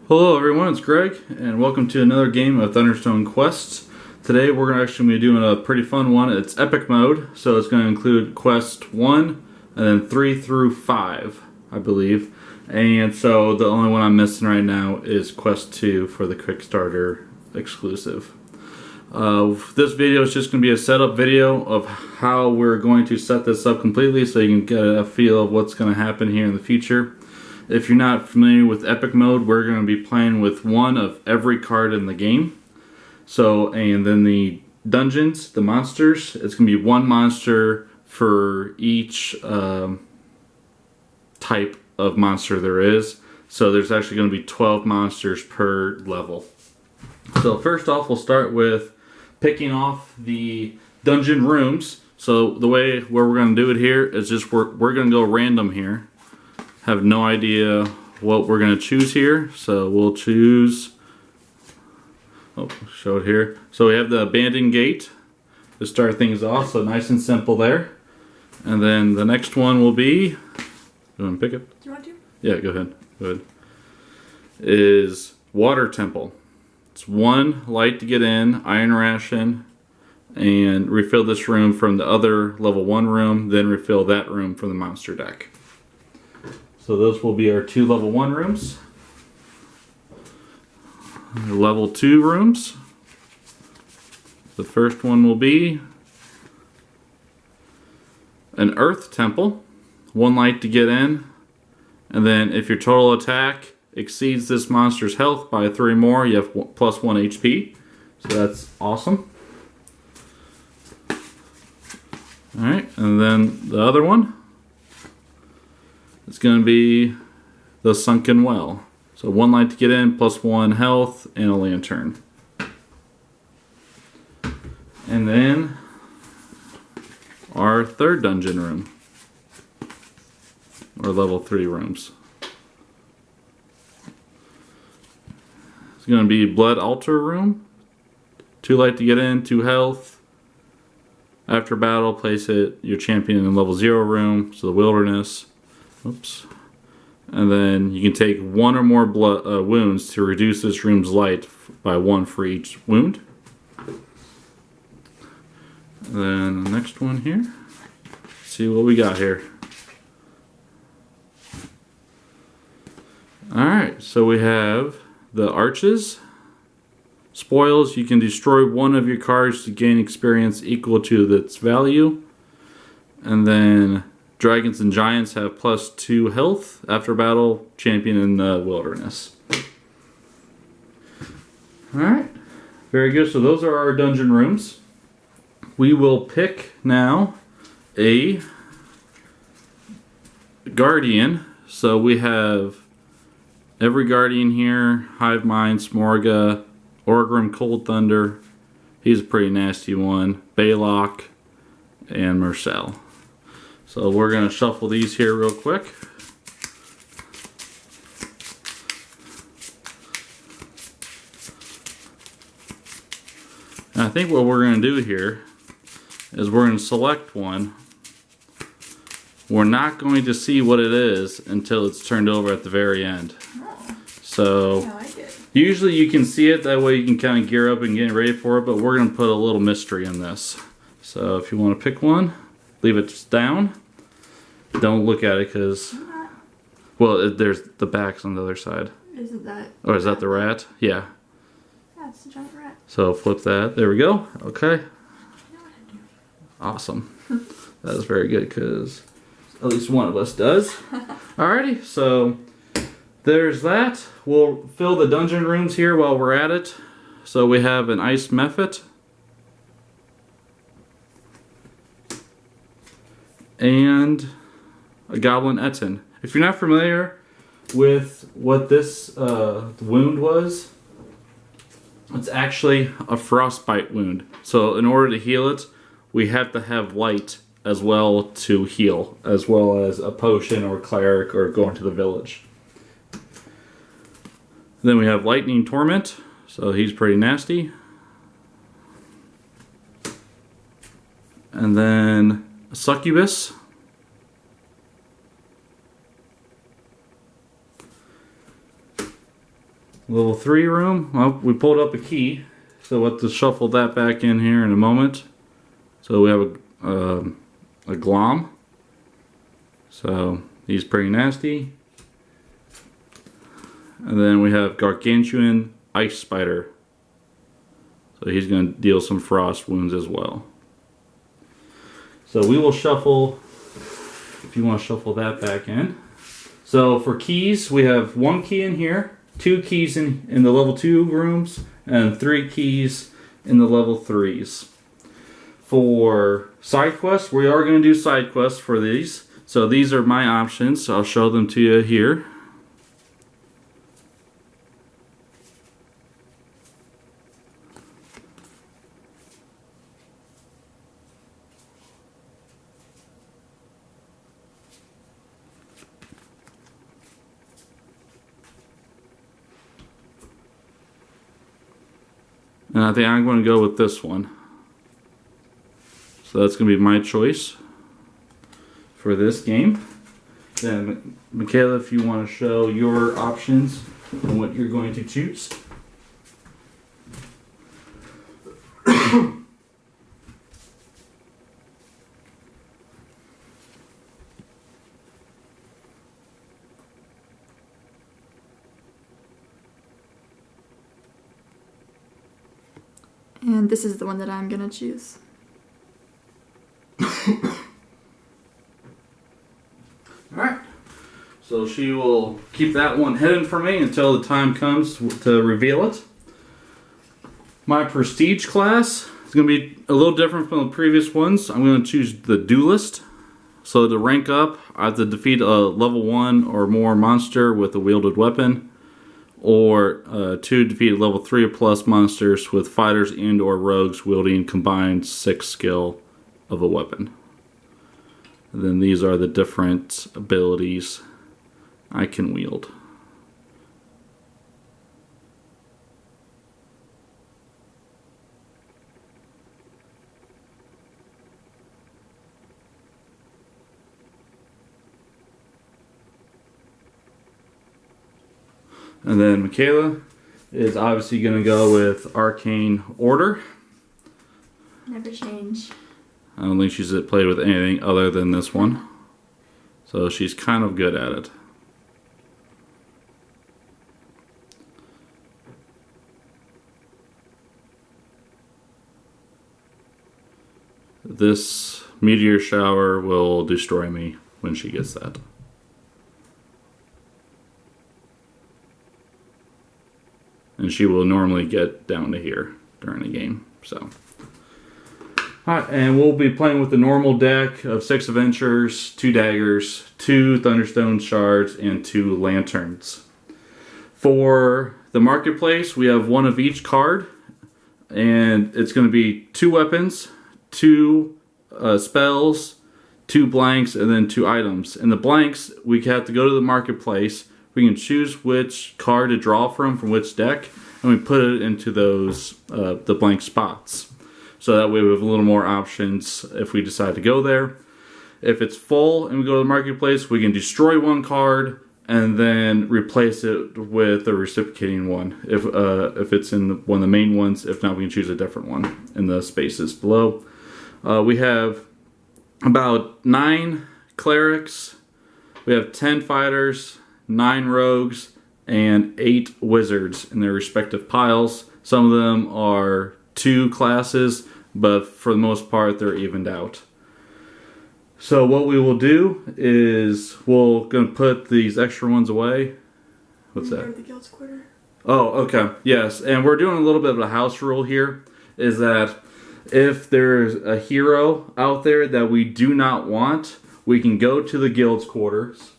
Hello everyone, it's Greg, and welcome to another game of Thunderstone Quests. Today we're actually going to be doing a pretty fun one. It's epic mode, so it's going to include quest 1 and then 3 through 5, I believe. And so the only one I'm missing right now is quest 2 for the Kickstarter exclusive. This video is just going to be a setup video of how we're going to set this up completely so you can get a feel of what's going to happen here in the future. If you're not familiar with epic mode, we're going to be playing with one of every card in the game. So, and then the dungeons, the monsters, it's going to be one monster for each type of monster there is. So there's actually going to be 12 monsters per level. So first off, we'll start with picking off the dungeon rooms. So the way where we're going to do it here is just we're going to go random here. Have no idea what we're going to choose here, so we'll choose, show it here. So we have the abandoned gate to start things off, so nice and simple there. And then the next one will be, you want to pick it? Do you want to? Yeah, go ahead. Go ahead. Is water temple. It's 1 light to get in, iron ration, and refill this room from the other level 1 room, then refill that room from the monster deck. So those will be our 2 level 1 rooms. Level 2 rooms. The first one will be an earth temple. 1 light to get in. And then if your total attack exceeds this monster's health by 3 more, you have plus 1 HP. So that's awesome. Alright, and then the other one. It's going to be the sunken well. So 1 light to get in, plus 1 health, and a lantern. And then our third dungeon room. Or level 3 rooms. It's going to be blood altar room. 2 light to get in, 2 health. After battle, place your champion in level 0 room, so the wilderness. Oops. And then you can take 1 or more wounds to reduce this room's light by 1 for each wound. And then the next one here. Let's see what we got here. Alright, so we have the arches. Spoils, you can destroy 1 of your cards to gain experience equal to its value. And then dragons and giants have plus 2 health after battle, champion in the wilderness. Alright, very good. So those are our dungeon rooms. We will pick now a guardian. So we have every guardian here: Hive Mind, Smorga, Orgrim, Cold Thunder. He's a pretty nasty one. Baylock, and Marcel. So we're going to shuffle these here real quick. And I think what we're going to do here is we're going to select one. We're not going to see what it is until it's turned over at the very end. Oh. So I like it. Usually you can see it, that way you can kind of gear up and get ready for it, but we're going to put a little mystery in this. So if you want to pick one, leave it down. Don't look at it because, well, there's the backs on the other side. Is it that? Or is that the rat? Yeah. Yeah, it's a giant rat. So flip that. There we go. Okay. You know what I do. Awesome. That is very good because at least one of us does. Alrighty, so there's that. We'll fill the dungeon rooms here while we're at it. So we have an ice mephit. And a goblin etin. If you're not familiar with what this wound was, it's actually a frostbite wound. So in order to heal it, we have to have light as well to heal, as well as a potion or cleric or going to the village. Then we have lightning torment, so he's pretty nasty. And then a succubus. Level 3 room. Well, we pulled up a key, so we'll have to shuffle that back in here in a moment. So we have a glom. So he's pretty nasty. And then we have gargantuan ice spider. So he's going to deal some frost wounds as well. So we will shuffle, if you want to shuffle that back in. So for keys, we have 1 key in here, 2 keys in the level 2 rooms, and 3 keys in the level 3s. For side quests, we are going to do side quests for these. So these are my options. I'll show them to you here. And I think I'm going to go with this one. So that's going to be my choice for this game. Then, Mikaela, if you want to show your options and what you're going to choose. And this is the one that I'm gonna choose. Alright. So she will keep that one hidden for me until the time comes to reveal it. My prestige class is going to be a little different from the previous ones. I'm going to choose the duelist. So to rank up, I have to defeat a level 1 or more monster with a wielded weapon. Or to defeat level 3 or plus monsters with fighters and or rogues wielding combined 6 skill of a weapon. And then these are the different abilities I can wield. And then Mikaela is obviously going to go with Arcane Order. Never change. I don't think she's played with anything other than this one. So she's kind of good at it. This meteor shower will destroy me when she gets that. And she will normally get down to here during the game. So, alright, and we'll be playing with the normal deck of 6 adventures, 2 daggers, 2 Thunderstone shards, and 2 lanterns. For the marketplace, we have 1 of each card, and it's going to be 2 weapons, 2 spells, 2 blanks, and then 2 items. And the blanks, we have to go to the marketplace. We can choose which card to draw from which deck, and we put it into those the blank spots. So that way we have a little more options if we decide to go there. If it's full and we go to the marketplace, we can destroy 1 card and then replace it with a reciprocating one. If it's in one of the main ones, if not, we can choose a different one in the spaces below. We have about 9 clerics. We have 10 fighters, 9 rogues, and 8 wizards in their respective piles. Some of them are 2 classes, but for the most part they're evened out. So what we will do is we're going to put these extra ones away. What's that? The guild's quarter. Oh, okay. Yes, and we're doing a little bit of a house rule here, is that if there's a hero out there that we do not want, we can go to the guild's quarters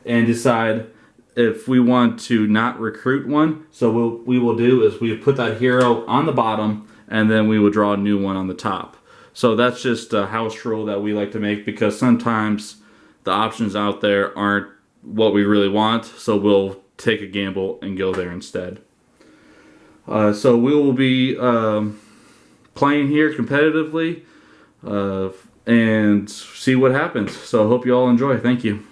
and decide if we want to not recruit one. So what we will do is we put that hero on the bottom, and then we will draw a new one on the top. So that's just a house rule that we like to make, because sometimes the options out there aren't what we really want, so we'll take a gamble and go there instead. So we will be playing here competitively and see what happens. So I hope you all enjoy. Thank you.